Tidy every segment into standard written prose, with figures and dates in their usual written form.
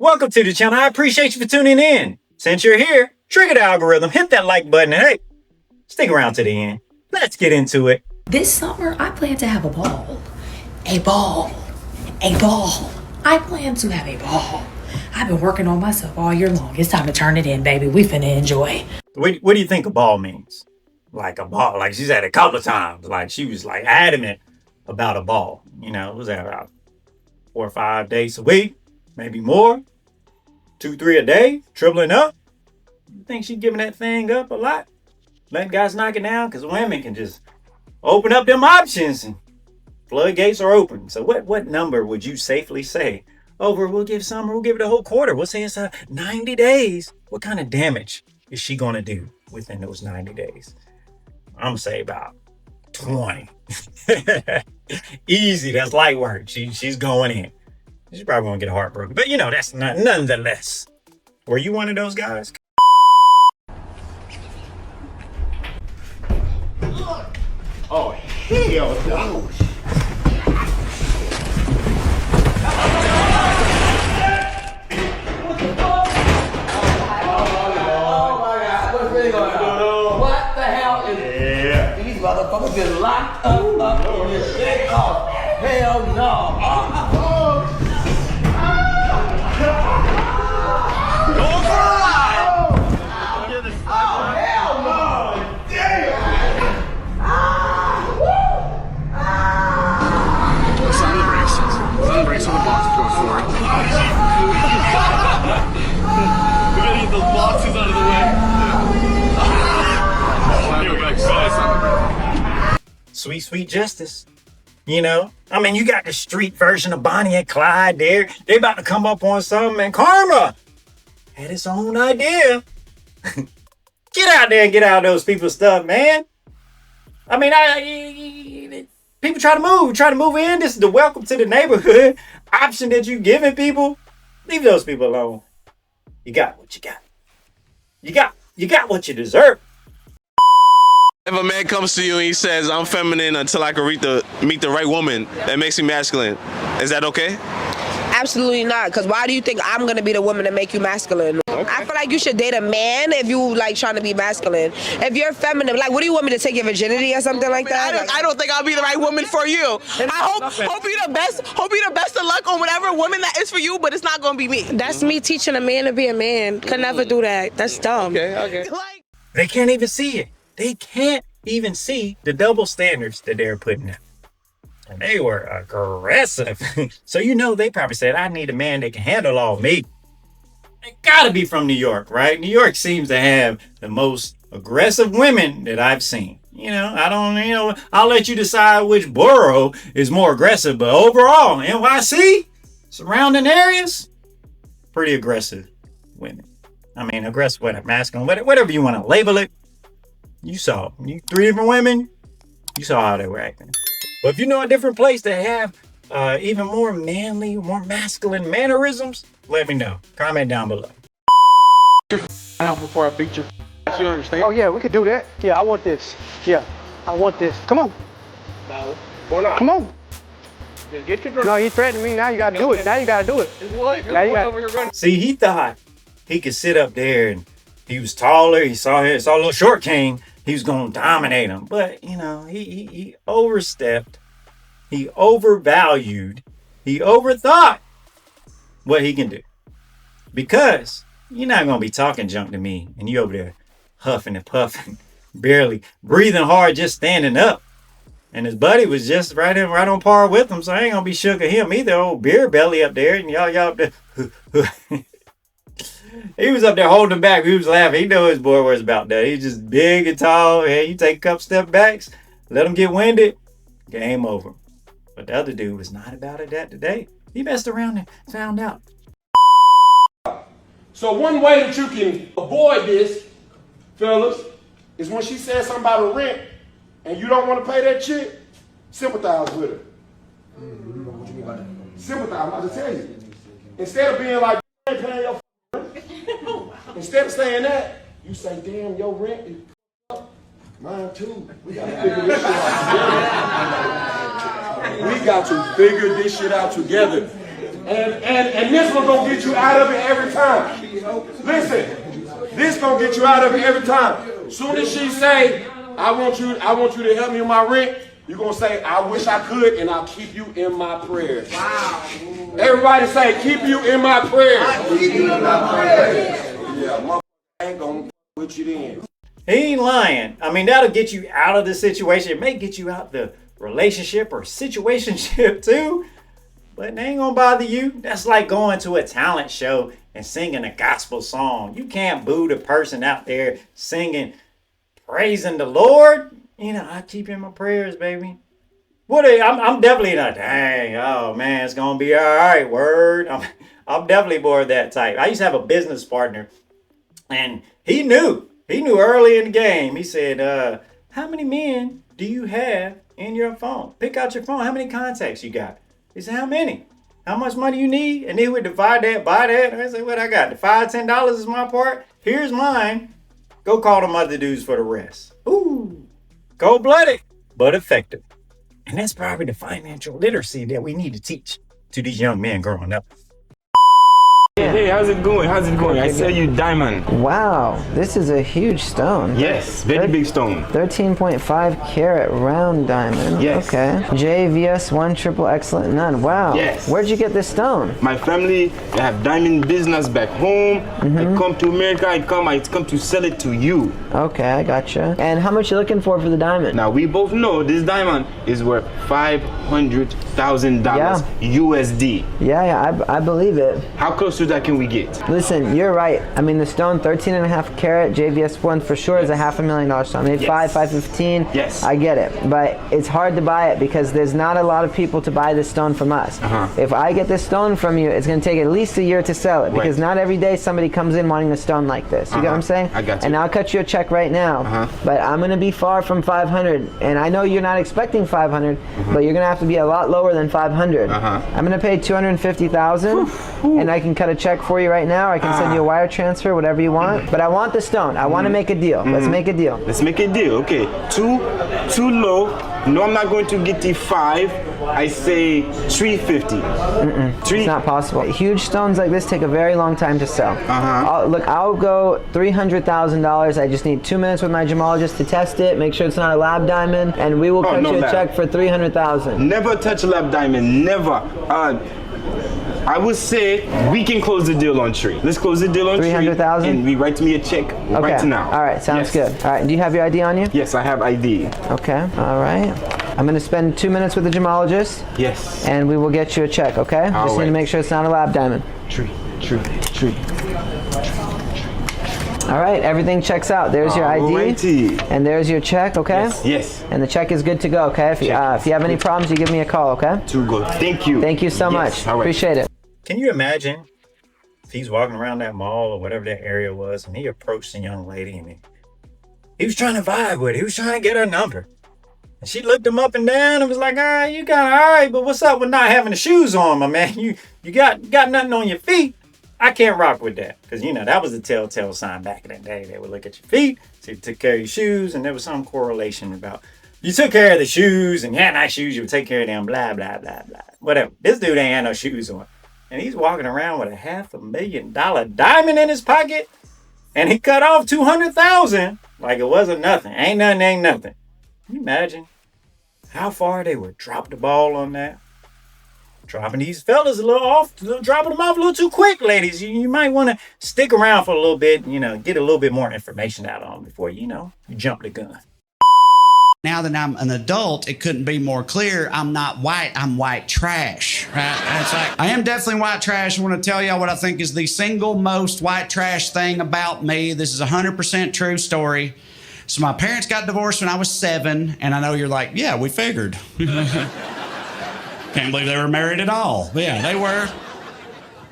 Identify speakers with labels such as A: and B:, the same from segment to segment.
A: Welcome to the channel. I appreciate you for tuning in. Since you're here, trigger the algorithm, hit that like button, and hey, stick around to the end. Let's get into it.
B: This summer, I plan to have a ball. A ball. A ball. I plan to have a ball. I've been working on myself all year long. It's time to turn it in, baby. We finna enjoy.
A: What do you think a ball means? Like a ball. Like she said a couple of times. Like she was like adamant about a ball. You know, was that about 4 or 5 days a week? Maybe more? 2, 3 a day? Tripling up? You think she giving that thing up a lot? Letting guys knock it down? Because women can just open up them options and floodgates are open. So what number would you safely say? We'll give it a whole quarter. We'll say it's 90 days. What kind of damage is she going to do within those 90 days? I'm going to say about 20. Easy. That's light work. She's going in. She's probably going to get heartbroken. But, that's not nonetheless. Were you one of those guys?
C: Oh, hell no.
D: What the hell is these motherfuckers get locked up on this shit? Oh, hell no.
E: Brakes on the box going forward. We gotta get those boxes out of the way. Here we go.
A: Sweet, sweet justice. You got the street version of Bonnie and Clyde there. They about to come up on something, and Karma had its own idea. Get out there and get out of those people's stuff, man. People try to move in. This is the welcome to the neighborhood option that you giving people. Leave those people alone. You got what you got. You got what you deserve.
E: If a man comes to you and he says, I'm feminine until I can meet the right woman that makes me masculine, is that okay?
F: Absolutely not, because why do you think I'm going to be the woman to make you masculine? Okay. I feel like you should date a man if you like trying to be masculine. If you're feminine, like what do you want me to take your virginity or something like that?
G: I don't think I'll be the right woman for you. I hope you the best of luck on whatever woman that is for you, but it's not going to be me.
H: That's me teaching a man to be a man. Could never do that. That's dumb.
E: Okay.
A: They can't even see it. They can't even see the double standards that they're putting out. And they were aggressive. So they probably said, I need a man that can handle all me. They gotta be from New York, right? New York seems to have the most aggressive women that I've seen. I'll let you decide which borough is more aggressive, but overall, NYC, surrounding areas, pretty aggressive women. Aggressive, masculine, whatever you want to label it. You saw 3 different women, you saw how they were acting. But if you know a different place that have even more manly, more masculine mannerisms, let me know. Comment down below.
I: Before I beat you. You understand?
J: Oh yeah, we could do that. Yeah, I want this. Yeah, I want this. Come on.
I: No. Why not?
J: Come on.
I: Just get your drink.
J: No, he threatened me. Now you gotta do it. Now you gotta do it.
I: What?
J: Now you gotta...
A: See, he thought he could sit up there and he was taller. He saw a little short king. He was gonna dominate him. But he overstepped. He overvalued. He overthought what he can do. Because you're not going to be talking junk to me and you over there huffing and puffing, barely breathing hard, just standing up. And his buddy was just right on par with him, so I ain't going to be shook at him either. Old beer belly up there, and y'all up there. He was up there holding him back. He was laughing. He knew his boy was about that. He's just big and tall. Hey, you take a couple step backs, let him get winded, game over. But the other dude was not about it that today. He messed around and found out.
C: So one way that you can avoid this, fellas, is when she says something about a rent and you don't want to pay that shit, sympathize with her. What you mean by that? Sympathize, I'm about to tell you. Instead of being like, I ain't paying your rent, instead of saying that, you say, damn, your rent is mine too. We got to figure this shit out together. We got to figure this shit out together. And this one gonna get you out of it every time. Listen, this gonna get you out of it every time. Soon as she say, I want you to help me with my rent, you're gonna say, I wish I could, and I'll keep you in my prayers. Wow. Everybody say, keep you in my prayers. I keep you in my prayers. Yeah, my ain't gonna put you in.
A: He ain't lying. I mean, that'll get you out of the situation. It may get you out the relationship or situationship too, but it ain't gonna bother you. That's like going to a talent show and singing a gospel song. You can't boo the person out there singing, praising the Lord. You know, I keep you in my prayers, baby. I'm definitely not, dang, oh man, it's gonna be all right, word. I'm definitely more of that type. I used to have a business partner, and he knew early in the game. He said, how many men do you have in your phone? Pick out your phone. How many contacts you got? He said, how many? How much money you need? And he would divide that by that. And I said, what I got? The $5, $10 is my part. Here's mine. Go call them other dudes for the rest. Ooh, cold-blooded, but effective. And that's probably the financial literacy that we need to teach to these young men growing up.
K: Hey, how's it going? I sell you diamond.
L: Wow, this is a huge stone.
K: Yes, very big stone.
L: 13.5 carat round diamond.
K: Yes.
L: Okay. JVS 1 triple excellent none. Wow.
K: Yes.
L: Where'd you get this stone?
K: My family, they have diamond business back home. I come to America, I come to sell it to you.
L: Okay, I gotcha. And how much you looking for the diamond?
K: Now, we both know this diamond is worth $500,000 USD.
L: Yeah, I believe it.
K: How close to that can we get?
L: Listen, you're right. I mean, the stone, 13.5 carat, JVS 1 for sure is a $500,000 stone. Maybe $515.
K: Yes.
L: I get it. But it's hard to buy it because there's not a lot of people to buy this stone from us. If I get this stone from you, it's going to take at least a year to sell it because not every day somebody comes in wanting a stone like this. You get what I'm saying?
K: I got you.
L: And I'll cut you a check right now. But I'm going to be far from 500. And I know you're not expecting 500, but you're going to have to be a lot lower than 500. I'm going to pay 250,000 and I can cut a check for you right now. I can send you a wire transfer, whatever you want. But I want the stone. I want to make a deal. Let's make a deal.
K: Let's make a deal. Okay. Too low. No, I'm not going to get the 5. I say 350.
L: It's not possible. Huge stones like this take a very long time to sell. I'll go $300,000. I just need 2 minutes with my gemologist to test it, make sure it's not a lab diamond, and we will cut you a check for $300,000.
K: Never touch a lab diamond. Never. I would say we can close the deal on 3. Let's close the deal on
L: 300,000,
K: and we write me a check right now.
L: All right, sounds good. All right, do you have your ID on you?
K: Yes, I have ID.
L: Okay, all right. I'm going to spend 2 minutes with the gemologist.
K: Yes.
L: And we will get you a check, okay? Just need to make sure it's not a lab diamond.
K: Tree.
L: All right, everything checks out. There's your ID, and there's your check, okay?
K: Yes.
L: And the check is good to go, okay? If you have any problems, you give me a call, okay?
K: Too good. Thank you.
L: Thank you so much.
K: All right.
L: Appreciate it.
A: Can you imagine if he's walking around that mall or whatever that area was, and he approached a young lady, and he was trying to vibe with her. He was trying to get her number. And she looked him up and down and was like, all right, you got all right, but what's up with not having the shoes on, my man? You got nothing on your feet. I can't rock with that. Because, you know, that was the telltale sign back in the day. They would look at your feet, see if you took care of your shoes, and there was some correlation about you took care of the shoes and you had nice shoes, you would take care of them, blah, blah, blah, blah. Whatever. This dude ain't had no shoes on. And he's walking around with a $500,000 diamond in his pocket, and he cut off $200,000 like it wasn't nothing. Ain't nothing. Can you imagine how far they would drop the ball on that? Dropping these fellas a little off, dropping them off a little too quick, ladies. You might want to stick around for a little bit, you know, get a little bit more information out on them before, you know, you jump the gun.
M: Now that I'm an adult, it couldn't be more clear. I'm not white, I'm white trash, right? It's like, I am definitely white trash. I want to tell y'all what I think is the single most white trash thing about me. This is a 100% true story. So my parents got divorced when I was 7, and I know you're like, yeah, we figured. Can't believe they were married at all. But yeah, they were.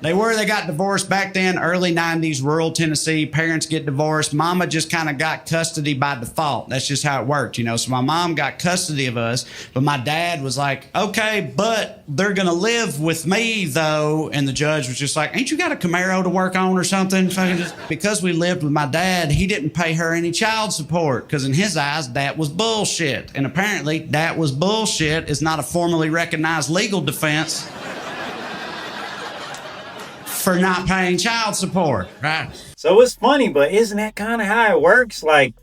M: They got divorced back then, early 90s, rural Tennessee. Parents get divorced. Mama just kind of got custody by default. That's just how it worked, you know. So my mom got custody of us, but my dad was like, okay, but they're going to live with me, though. And the judge was just like, ain't you got a Camaro to work on or something? Because we lived with my dad, he didn't pay her any child support because in his eyes, that was bullshit. And apparently, that was bullshit is not a formally recognized legal defense. for not paying child support, right?
A: So it's funny, but isn't that kind of how it works? Like,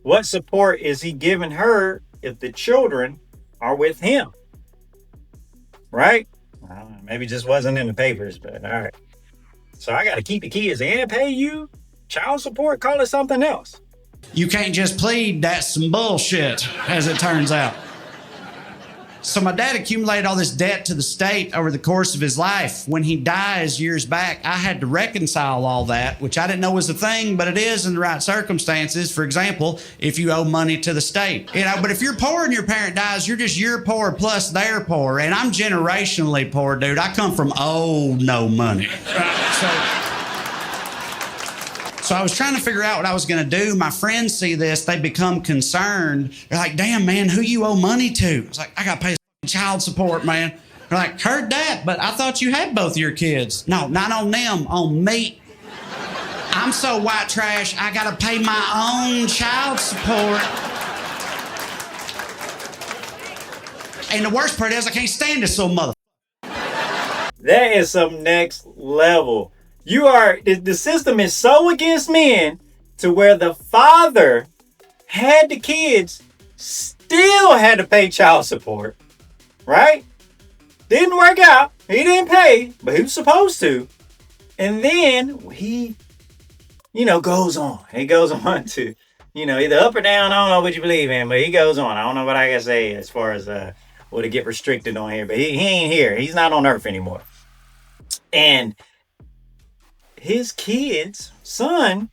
A: what support is he giving her if the children are with him? Right? I don't know, maybe it just wasn't in the papers, but all right. So I got to keep the kids and pay you child support? Call it something else.
M: You can't just plead. That's some bullshit, as it turns out. So my dad accumulated all this debt to the state over the course of his life. When he dies years back, I had to reconcile all that, which I didn't know was a thing, but it is in the right circumstances. For example, if you owe money to the state. But if you're poor and your parent dies, you're poor plus they're poor. And I'm generationally poor, dude. I come from no money. So I was trying to figure out what I was going to do. My friends see this. They become concerned. They're like, damn, man, who you owe money to? I was like, I got to pay child support, man. They're like, heard that, but I thought you had both your kids. No, not on them, on me. I'm so white trash, I got to pay my own child support. And the worst part is I can't stand this little mother.
A: That is some next level. The system is so against men to where the father had the kids, still had to pay child support, right? Didn't work out. He didn't pay, but he was supposed to. And then he, goes on. He goes on to, either up or down. I don't know what you believe in, but he goes on. I don't know what I gotta say as far as what to get restricted on here, but he ain't here. He's not on Earth anymore. And his kid's son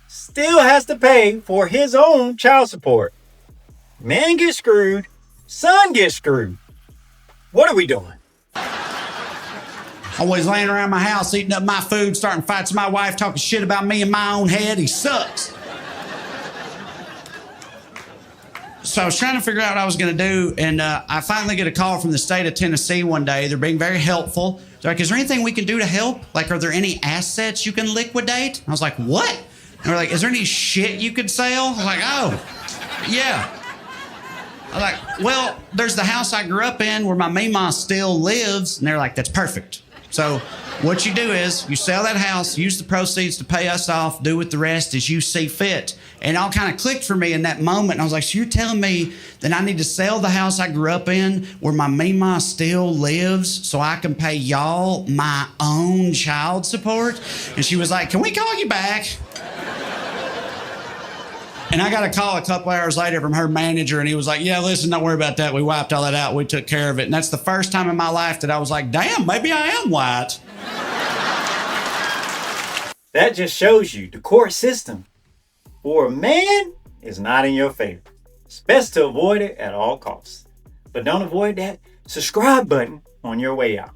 A: still has to pay for his own child support. Man gets screwed, son gets screwed. What are we doing?
M: Always laying around my house, eating up my food, starting fights with my wife, talking shit about me in my own head. He sucks. So I was trying to figure out what I was going to do, and I finally get a call from the state of Tennessee one day. They're being very helpful. They're like, is there anything we can do to help? Like, are there any assets you can liquidate? I was like, what? And they're like, is there any shit you could sell? I was like, oh, yeah. I was like, well, there's the house I grew up in where my mama still lives. And they're like, that's perfect. So what you do is you sell that house, use the proceeds to pay us off, do with the rest as you see fit. And it all kind of clicked for me in that moment. And I was like, so you're telling me that I need to sell the house I grew up in where my mama still lives so I can pay y'all my own child support? And she was like, can we call you back? And I got a call a couple hours later from her manager, and he was like, yeah, listen, don't worry about that. We wiped all that out. We took care of it. And that's the first time in my life that I was like, damn, maybe I am white.
A: That just shows you the court system for a man is not in your favor. It's best to avoid it at all costs. But don't avoid that subscribe button on your way out.